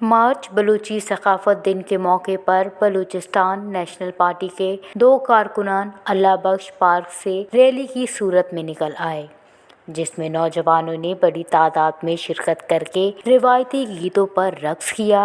मार्च बलूची सकाफत दिन के मौके पर बलूचिस्तान नेशनल पार्टी के 2 कारकुनान अल्लाह बख्श पार्क से रैली की सूरत में निकल आए, जिसमें नौजवानों ने बड़ी तादाद में शिरकत करके रिवायती गीतों पर रक्स किया।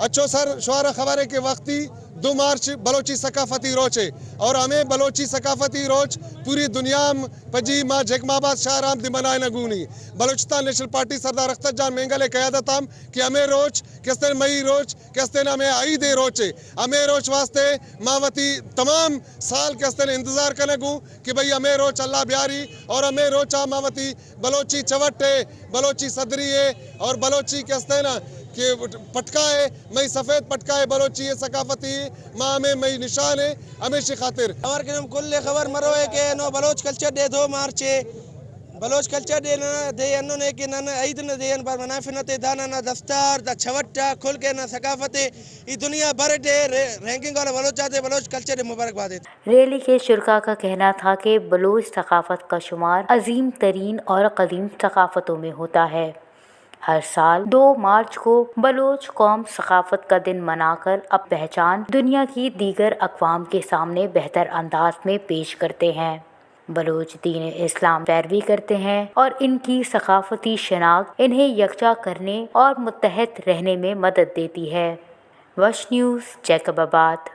अच्छो सर शुआरा खबरें के वक्ती 2 मार्च बलोची सकाफती रोच है और हमें बलोची सकाफती रोच पूरी दुनिया में पजी माँ जगमाबाद शाहराम दी मनाए नगूनी बलोचिस्तान नेशनल पार्टी सरदार अख्तर जान मेंगल क़यादत हम कि हमें रोच किस्ते मई रोच किस्ते हमें ईद रोच है हमें रोच वास्ते मावती तमाम साल किस्ते इंतजार करने गूँ कि भाई हमें रोच अल्लाह ब्यारी और हमें रोचा मावती बलोची चवट है बलोची सदरी है और बलोची किस्ते ना कि पटका है मई सफ़ेद पटका है बलोची है सकाफती माँ में मई निशान है हमेशा खातिर हमारे के कुल खबर मरो है कि नो बलोच कल्चर डे 2 मार्च है बलोच कल्चर डे ना दे अन्नो के ना ईद न दे पर मनाफिन ते दाना ना दफ्तर द छवट्टा खुल के ना सकाफत ये दुनिया भर डे रैंकिंग वाला बलोच जाते बलोच कल्चर डे मुबारकबाद है। रैली के शुरका का कहना था कि बलूच सकाफत का शुमार अजीम तरीन और कदीम सकाफतों में होता है। हर साल 2 मार्च को बलोच कौम सकाफत का दिन मनाकर अब पहचान दुनिया की दीगर अक़वाम के सामने बेहतर अंदाज में पेश करते हैं। बलोच दीन इस्लाम पैरवी करते हैं और इनकी सकाफती शनाख्त इन्हें यकजा करने और मुत्तहद रहने में मदद देती है। वश न्यूज़ जैकबाबाद।